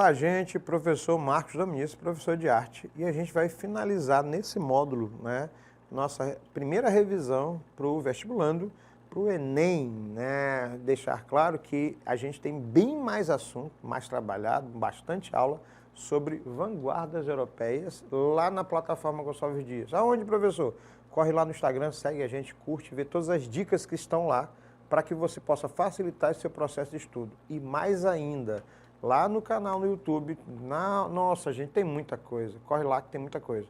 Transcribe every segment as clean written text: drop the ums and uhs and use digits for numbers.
Olá, gente, professor Marcos Domingues, professor de arte, e a gente vai finalizar nesse módulo, né, nossa primeira revisão para o vestibulando, para o Enem, né, deixar claro que a gente tem bem mais assunto, mais trabalhado, bastante aula sobre vanguardas europeias lá na plataforma Gonçalves Dias. Aonde, professor? Corre lá no Instagram, segue a gente, curte, vê todas as dicas que estão lá para que você possa facilitar esse seu processo de estudo. E mais ainda, lá no canal no YouTube, nossa, gente, tem muita coisa, corre lá que tem muita coisa.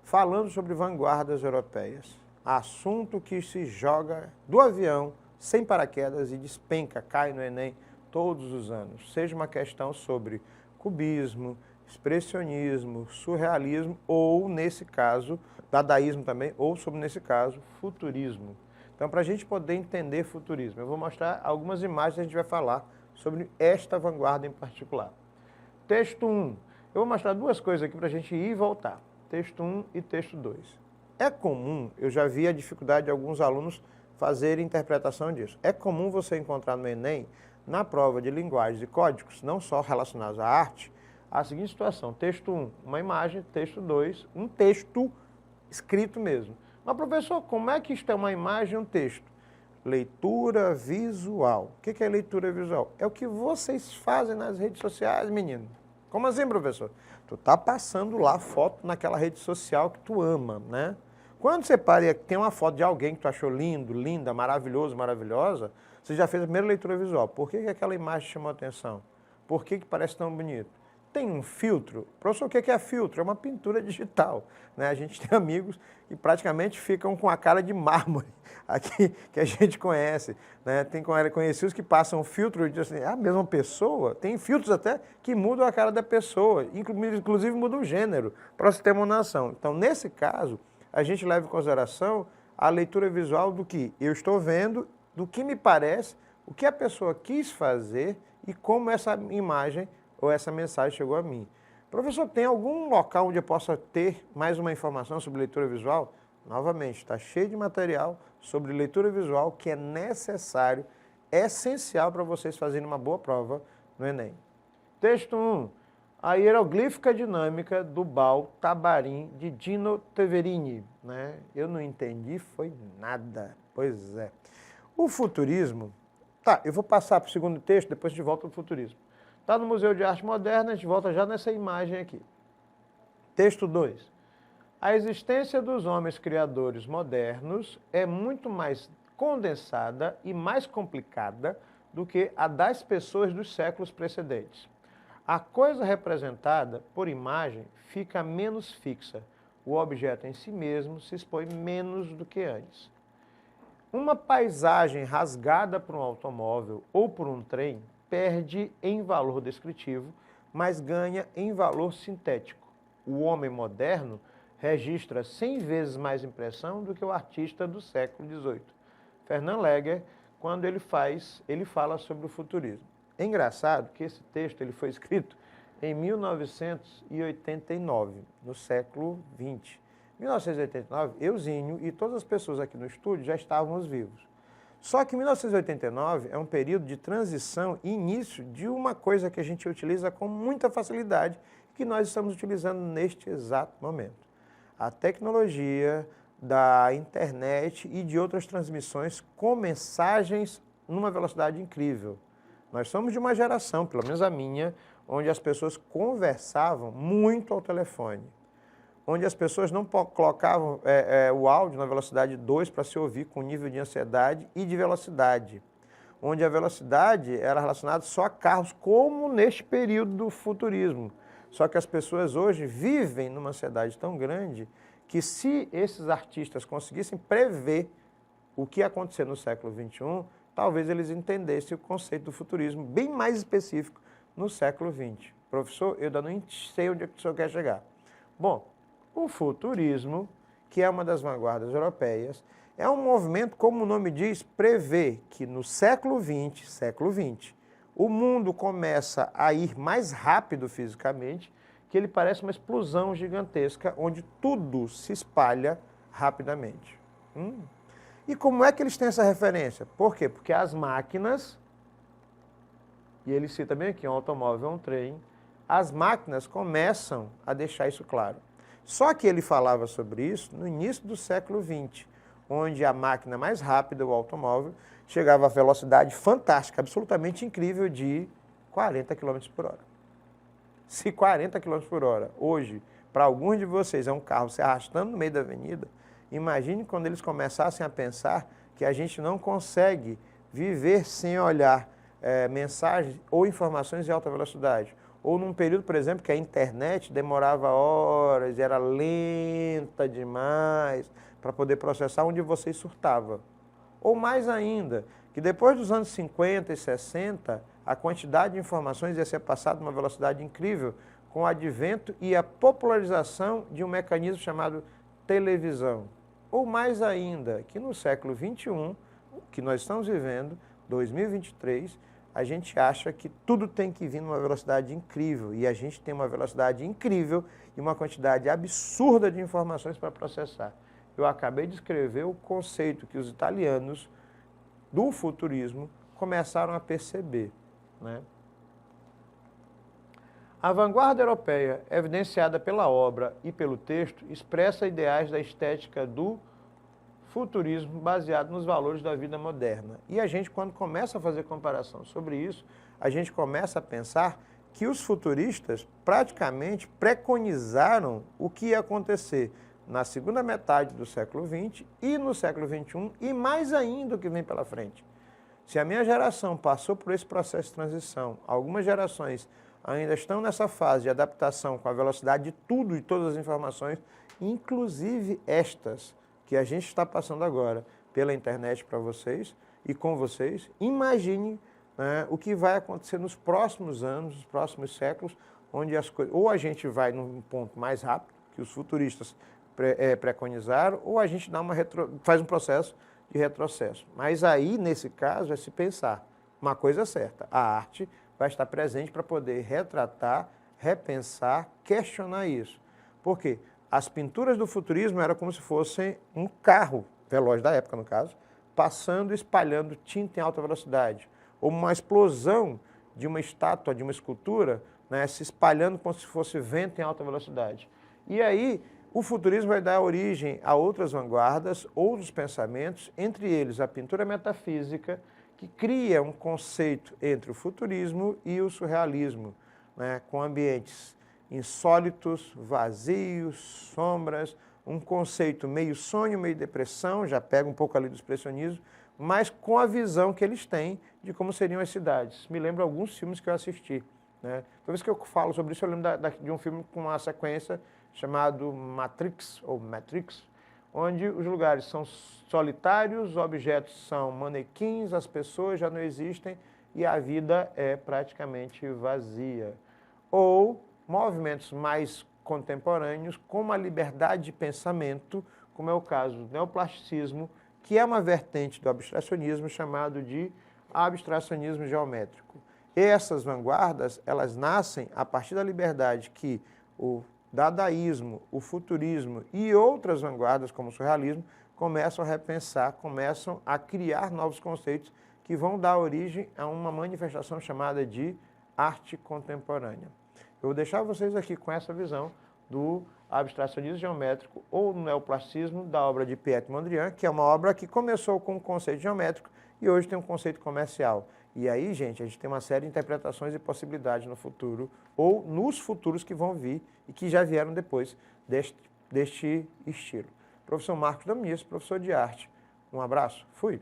Falando sobre vanguardas europeias, assunto que se joga do avião, sem paraquedas e despenca, cai no Enem todos os anos. Seja uma questão sobre cubismo, expressionismo, surrealismo ou, nesse caso, dadaísmo também, ou sobre, nesse caso, futurismo. Então, para a gente poder entender futurismo, eu vou mostrar algumas imagens e a gente vai falar sobre esta vanguarda em particular. Texto 1. Eu vou mostrar duas coisas aqui para a gente ir e voltar. Texto 1 e texto 2. É comum, eu já vi a dificuldade de alguns alunos fazerem interpretação disso. É comum você encontrar no Enem, na prova de linguagens e códigos, não só relacionados à arte, a seguinte situação. Texto 1, uma imagem. Texto 2, um texto escrito mesmo. Mas, professor, como é que isto é uma imagem e um texto? Leitura visual. O que é leitura visual? É o que vocês fazem nas redes sociais, menino. Como assim, professor? Tu tá passando lá foto naquela rede social que tu ama, né? Quando você para e tem uma foto de alguém que tu achou lindo, linda, maravilhoso, maravilhosa, você já fez a primeira leitura visual. Por que aquela imagem chamou a atenção? Por que parece tão bonito? Tem um filtro? Professor, o que é filtro? É uma pintura digital, né? A gente tem amigos que praticamente ficam com a cara de mármore aqui, que a gente conhece, né? Tem conhecidos que passam filtro e dizem assim, a mesma pessoa? Tem filtros até que mudam a cara da pessoa, inclusive mudam o gênero, para você ter uma noção. Então, nesse caso, a gente leva em consideração a leitura visual do que eu estou vendo, do que me parece, o que a pessoa quis fazer e como essa imagem ou essa mensagem chegou a mim. Professor, tem algum local onde eu possa ter mais uma informação sobre leitura visual? Novamente, está cheio de material sobre leitura visual que é necessário, é essencial para vocês fazerem uma boa prova no Enem. Texto 1. A hieroglífica dinâmica do Bal Tabarim de Dino Teverini. Né? Eu não entendi, foi nada. Pois é. O futurismo... Tá, eu vou passar para o segundo texto, depois a gente volta para o futurismo. Está no Museu de Arte Moderna, a gente volta já nessa imagem aqui. Texto 2. A existência dos homens criadores modernos é muito mais condensada e mais complicada do que a das pessoas dos séculos precedentes. A coisa representada por imagem fica menos fixa. O objeto em si mesmo se expõe menos do que antes. Uma paisagem rasgada por um automóvel ou por um trem perde em valor descritivo, mas ganha em valor sintético. O homem moderno registra 100 vezes mais impressão do que o artista do século XVIII. Fernand Léger, quando ele fala sobre o futurismo. É engraçado que esse texto ele foi escrito em 1989, no século XX. Em 1989, euzinho e todas as pessoas aqui no estúdio já estávamos vivos. Só que 1989 é um período de transição e início de uma coisa que a gente utiliza com muita facilidade, que nós estamos utilizando neste exato momento. A tecnologia da internet e de outras transmissões com mensagens numa velocidade incrível. Nós somos de uma geração, pelo menos a minha, onde as pessoas conversavam muito ao telefone, onde as pessoas não colocavam o áudio na velocidade 2 para se ouvir com nível de ansiedade e de velocidade, onde a velocidade era relacionada só a carros, como neste período do futurismo. Só que as pessoas hoje vivem numa ansiedade tão grande que se esses artistas conseguissem prever o que ia acontecer no século XXI, talvez eles entendessem o conceito do futurismo bem mais específico no século XX. Professor, eu ainda não sei onde o senhor quer chegar. Bom, o futurismo, que é uma das vanguardas europeias, é um movimento, como o nome diz, prevê que no século XX, o mundo começa a ir mais rápido fisicamente, que ele parece uma explosão gigantesca, onde tudo se espalha rapidamente. E como é que eles têm essa referência? Por quê? Porque as máquinas, e ele cita bem aqui, um automóvel, um trem, as máquinas começam a deixar isso claro. Só que ele falava sobre isso no início do século XX, onde a máquina mais rápida, o automóvel, chegava a velocidade fantástica, absolutamente incrível de 40 km por hora. Se 40 km por hora, hoje, para alguns de vocês, é um carro se arrastando no meio da avenida, imagine quando eles começassem a pensar que a gente não consegue viver sem olhar mensagens ou informações de alta velocidade. Ou num período, por exemplo, que a internet demorava horas, era lenta demais para poder processar, onde você surtava. Ou mais ainda, que depois dos anos 50 e 60, a quantidade de informações ia ser passada numa velocidade incrível com o advento e a popularização de um mecanismo chamado televisão. Ou mais ainda, que no século XXI, que nós estamos vivendo, 2023, a gente acha que tudo tem que vir numa velocidade incrível, e a gente tem uma velocidade incrível e uma quantidade absurda de informações para processar. Eu acabei de escrever o conceito que os italianos do futurismo começaram a perceber, né? A vanguarda europeia, evidenciada pela obra e pelo texto, expressa ideais da estética do futurismo baseado nos valores da vida moderna. E a gente, quando começa a fazer comparação sobre isso, a gente começa a pensar que os futuristas praticamente preconizaram o que ia acontecer na segunda metade do século XX e no século XXI, e mais ainda o que vem pela frente. Se a minha geração passou por esse processo de transição, algumas gerações ainda estão nessa fase de adaptação com a velocidade de tudo e todas as informações, inclusive estas que a gente está passando agora pela internet para vocês e com vocês, imagine, né, o que vai acontecer nos próximos anos, nos próximos séculos, onde as coisas, ou a gente vai num ponto mais rápido, que os futuristas preconizaram, ou a gente faz um processo de retrocesso. Mas aí, nesse caso, é se pensar uma coisa certa, a arte vai estar presente para poder retratar, repensar, questionar isso. Por quê? As pinturas do futurismo eram como se fossem um carro, veloz da época no caso, passando e espalhando tinta em alta velocidade. Ou uma explosão de uma estátua, de uma escultura, né, se espalhando como se fosse vento em alta velocidade. E aí, o futurismo vai dar origem a outras vanguardas, outros pensamentos, entre eles a pintura metafísica, que cria um conceito entre o futurismo e o surrealismo, né, com ambientes insólitos, vazios, sombras, um conceito meio sonho, meio depressão, já pega um pouco ali do expressionismo, mas com a visão que eles têm de como seriam as cidades. Me lembra alguns filmes que eu assisti, né? Toda vez que eu falo sobre isso, eu lembro de um filme com uma sequência chamado Matrix, ou Matrix, onde os lugares são solitários, os objetos são manequins, as pessoas já não existem e a vida é praticamente vazia. Ou movimentos mais contemporâneos, como a liberdade de pensamento, como é o caso do neoplasticismo, que é uma vertente do abstracionismo chamado de abstracionismo geométrico. Essas vanguardas, elas nascem a partir da liberdade que o dadaísmo, o futurismo e outras vanguardas, como o surrealismo, começam a repensar, começam a criar novos conceitos que vão dar origem a uma manifestação chamada de arte contemporânea. Eu vou deixar vocês aqui com essa visão do abstracionismo geométrico ou neoplasticismo da obra de Piet Mondrian, que é uma obra que começou com um conceito geométrico e hoje tem um conceito comercial. E aí, gente, a gente tem uma série de interpretações e possibilidades no futuro ou nos futuros que vão vir e que já vieram depois deste estilo. Professor Marcos Damias, professor de arte. Um abraço. Fui.